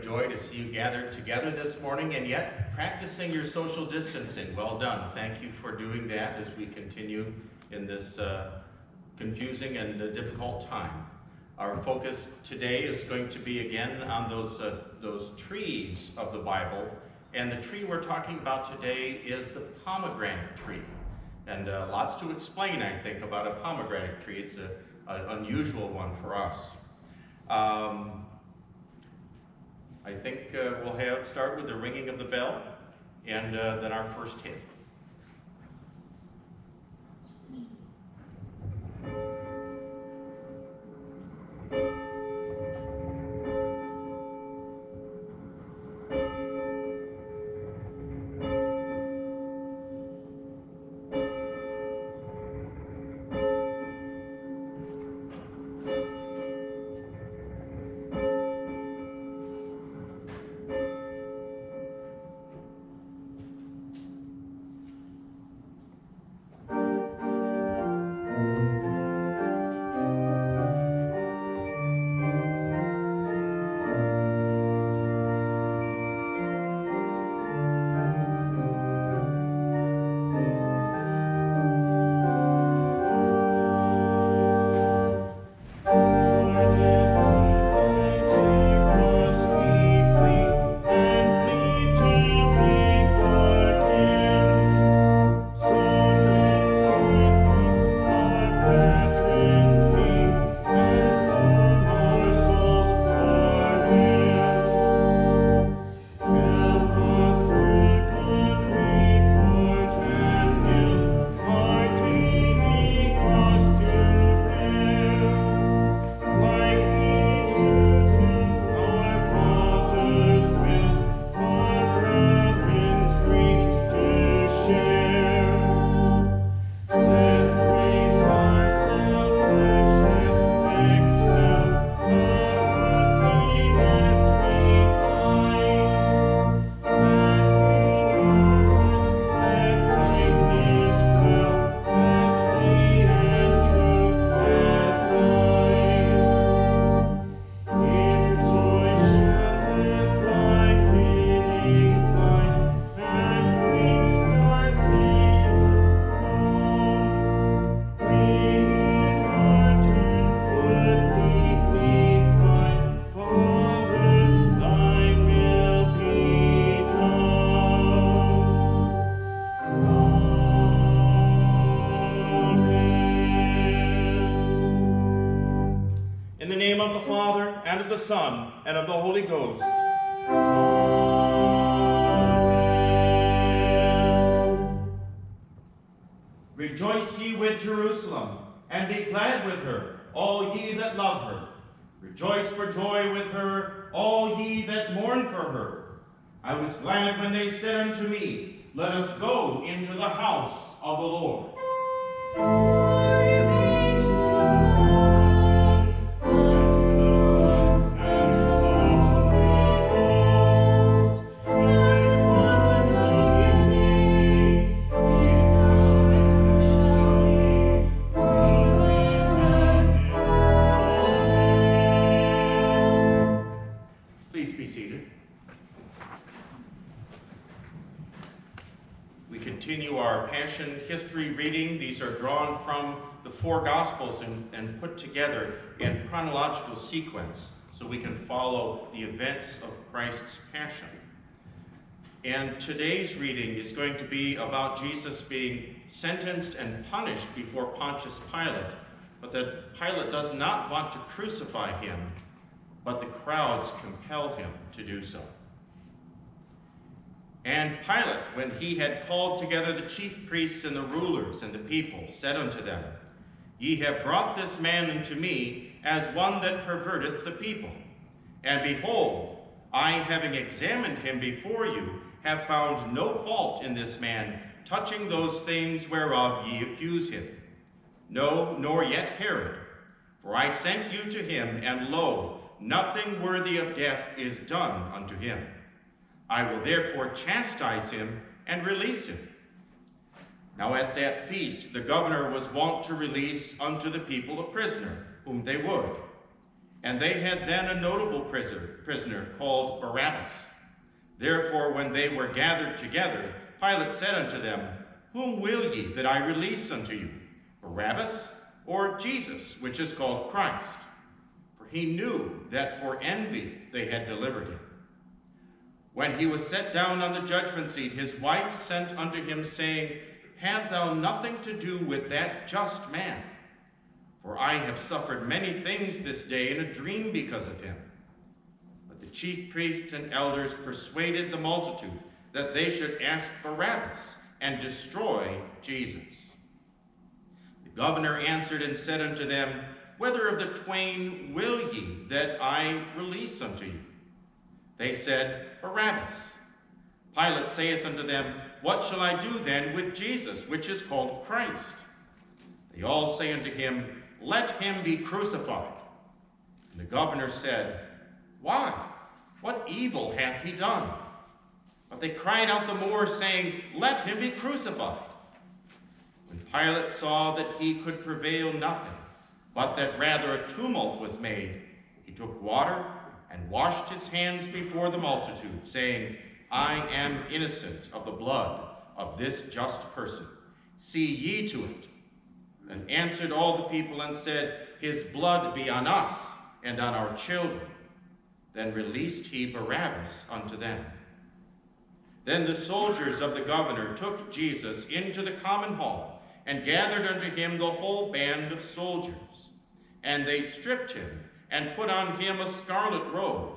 a joy to see you gathered together this morning and yet practicing your social distancing. Well done. Thank you for doing that as we continue in this confusing and difficult time. Our focus today is going to be again on those trees of the Bible, and the tree we're talking about today is the pomegranate tree. And lots to explain, I think, about a pomegranate tree. It's an unusual one for us. I think we'll start with the ringing of the bell and then our first hymn. The Son, and of the Holy Ghost. Amen. Rejoice ye with Jerusalem, and be glad with her, all ye that love her. Rejoice for joy with her, all ye that mourn for her. I was glad when they said unto me, let us go into the house of the Lord. History reading. These are drawn from the four Gospels and put together in chronological sequence so we can follow the events of Christ's Passion. And today's reading is going to be about Jesus being sentenced and punished before Pontius Pilate, but that Pilate does not want to crucify him, but the crowds compel him to do so. And Pilate, when he had called together the chief priests and the rulers and the people, said unto them, Ye have brought this man unto me as one that perverteth the people. And behold, I, having examined him before you, have found no fault in this man, touching those things whereof ye accuse him. No, nor yet Herod. For I sent you to him, and lo, nothing worthy of death is done unto him. I will therefore chastise him and release him. Now at that feast the governor was wont to release unto the people a prisoner, whom they would. And they had then a notable prisoner called Barabbas. Therefore, when they were gathered together, Pilate said unto them, Whom will ye that I release unto you, Barabbas or Jesus, which is called Christ? For he knew that for envy they had delivered him. When he was set down on the judgment seat, his wife sent unto him, saying, Have thou nothing to do with that just man? For I have suffered many things this day in a dream because of him. But the chief priests and elders persuaded the multitude that they should ask Barabbas and destroy Jesus. The governor answered and said unto them, Whether of the twain will ye that I release unto you? They said, Barabbas. Pilate saith unto them, What shall I do then with Jesus, which is called Christ? They all say unto him, Let him be crucified. And the governor said, Why? What evil hath he done? But they cried out the more, saying, Let him be crucified. When Pilate saw that he could prevail nothing, but that rather a tumult was made, he took water and washed his hands before the multitude, saying, I am innocent of the blood of this just person. See ye to it. And answered all the people and said, His blood be on us and on our children. Then released he Barabbas unto them. Then the soldiers of the governor took Jesus into the common hall, and gathered unto him the whole band of soldiers. And they stripped him, and put on him a scarlet robe.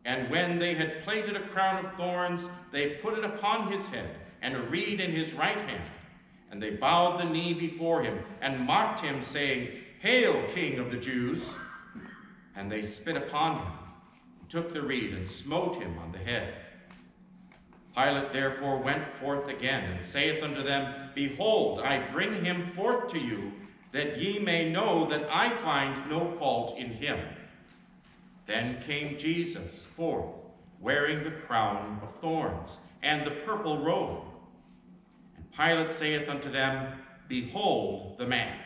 And when they had plaited a crown of thorns, they put it upon his head, and a reed in his right hand. And they bowed the knee before him, and mocked him, saying, Hail, King of the Jews! And they spit upon him, and took the reed, and smote him on the head. Pilate therefore went forth again, and saith unto them, Behold, I bring him forth to you, that ye may know that I find no fault in him. Then came Jesus forth, wearing the crown of thorns, and the purple robe. And Pilate saith unto them, Behold the man.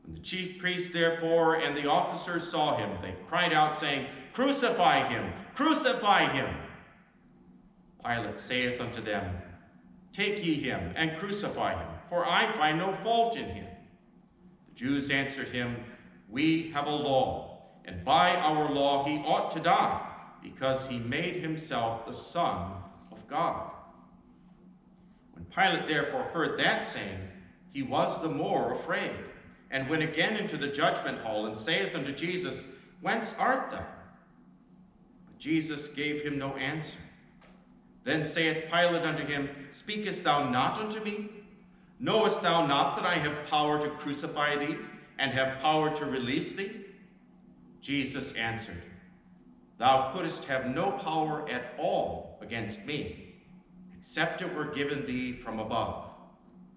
When the chief priests therefore and the officers saw him, they cried out, saying, Crucify him! Crucify him! Pilate saith unto them, Take ye him, and crucify him, for I find no fault in him. The Jews answered him, We have a law, and by our law he ought to die, because he made himself the Son of God. When Pilate therefore heard that saying, he was the more afraid, and went again into the judgment hall, and saith unto Jesus, Whence art thou? But Jesus gave him no answer. Then saith Pilate unto him, Speakest thou not unto me? Knowest thou not that I have power to crucify thee, and have power to release thee? Jesus answered, Thou couldst have no power at all against me, except it were given thee from above.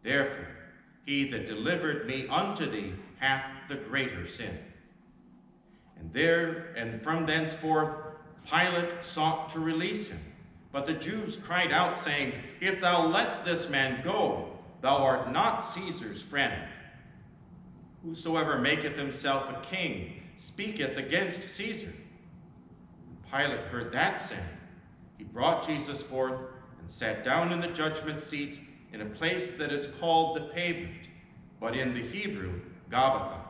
Therefore, he that delivered me unto thee hath the greater sin. And from thenceforth Pilate sought to release him. But the Jews cried out, saying, If thou let this man go, thou art not Caesar's friend. Whosoever maketh himself a king speaketh against Caesar. When Pilate heard that saying, he brought Jesus forth, and sat down in the judgment seat in a place that is called the Pavement, but in the Hebrew, Gabbatha.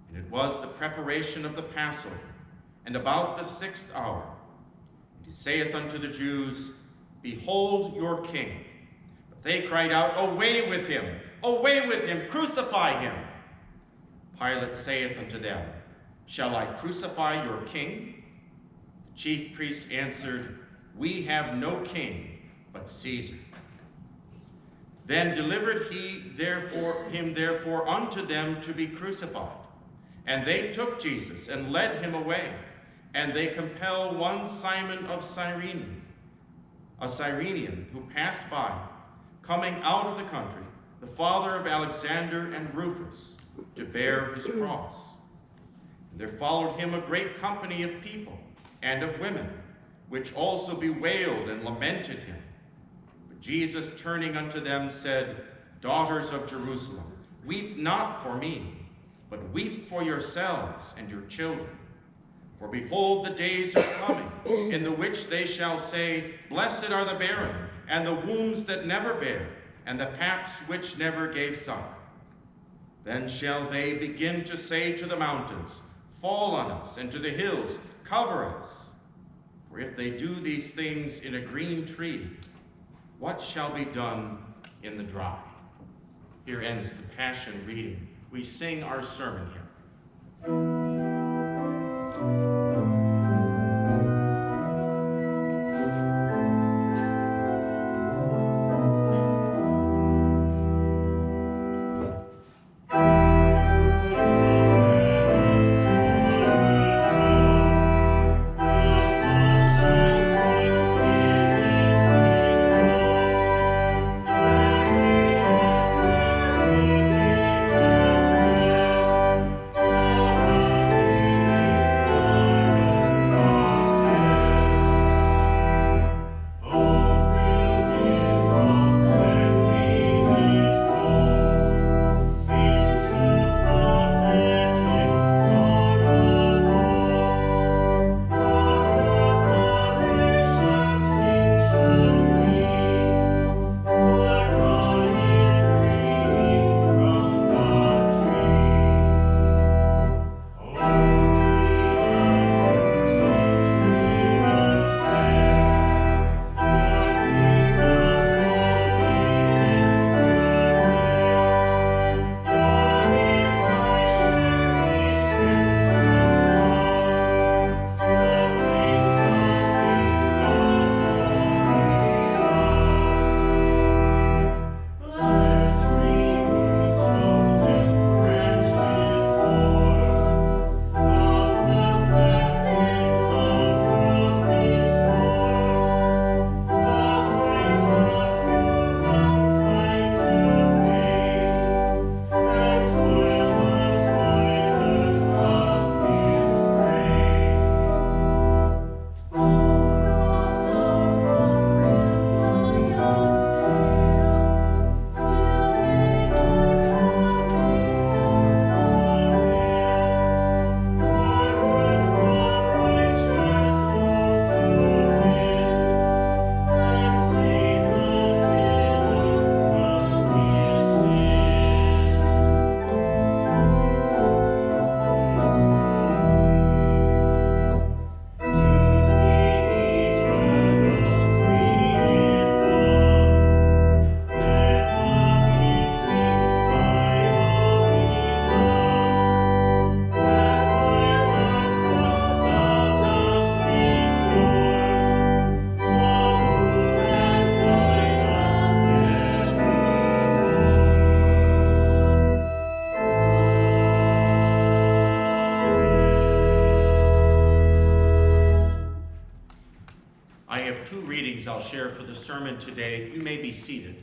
And it was the preparation of the Passover, and about the 6th hour. He saith unto the Jews, Behold your king. But they cried out, Away with him! Away with him! Crucify him! Pilate saith unto them, Shall I crucify your king? The chief priest answered, We have no king but Caesar. Then delivered he him therefore unto them to be crucified. And they took Jesus and led him away. And they compel one Simon of Cyrene, a Cyrenian who passed by, coming out of the country, the father of Alexander and Rufus, to bear his cross. And there followed him a great company of people and of women, which also bewailed and lamented him. But Jesus, turning unto them, said, Daughters of Jerusalem, weep not for me, but weep for yourselves and your children. For behold, the days are coming, in the which they shall say, Blessed are the barren, and the wombs that never bare, and the paps which never gave suck. Then shall they begin to say to the mountains, Fall on us, and to the hills, Cover us. For if they do these things in a green tree, what shall be done in the dry? Here ends the Passion reading. We sing our sermon hymn. I'll share for the sermon today. You may be seated.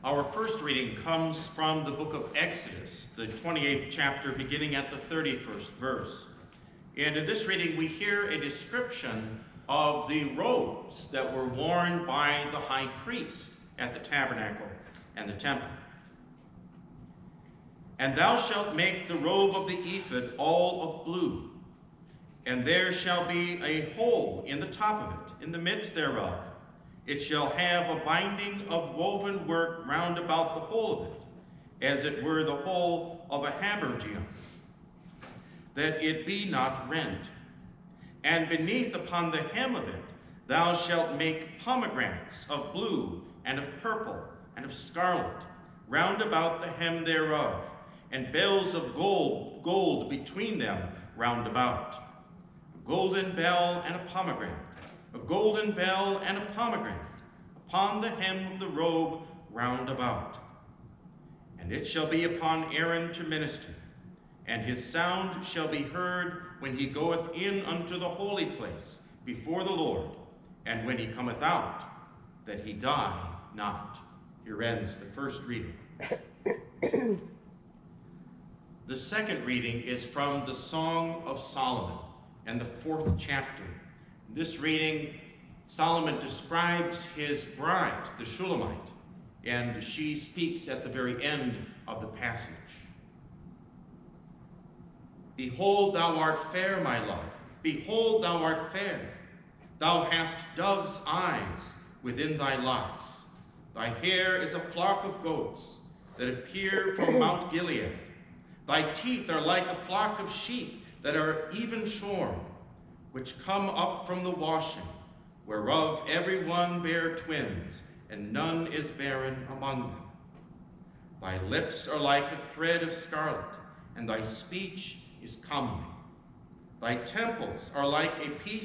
Our first reading comes from the book of Exodus, the 28th chapter, beginning at the 31st verse. And in this reading, we hear a description of the robes that were worn by the high priest at the tabernacle and the temple. And thou shalt make the robe of the ephod all of blue, and there shall be a hole in the top of it, in the midst thereof. It shall have a binding of woven work round about the whole of it, as it were the hole of a habergeon, that it be not rent. And beneath upon the hem of it thou shalt make pomegranates of blue and of purple and of scarlet, round about the hem thereof, and bells of gold between them round about. A golden bell and a pomegranate, a golden bell and a pomegranate, upon the hem of the robe round about. And it shall be upon Aaron to minister, and his sound shall be heard when he goeth in unto the holy place before the Lord, and when he cometh out, that he die not. Here ends the first reading. The second reading is from the Song of Solomon and the 4th chapter. In this reading, Solomon describes his bride, the Shulamite, And she speaks at the very end of the passage. Behold, thou art fair, my love. Behold, thou art fair. Thou hast dove's eyes within thy locks. Thy hair is a flock of goats that appear from Mount Gilead. Thy teeth are like a flock of sheep that are even shorn, which come up from the washing, whereof every one bare twins, and none is barren among them. Thy lips are like a thread of scarlet, and thy speech is comely. Thy temples are like a piece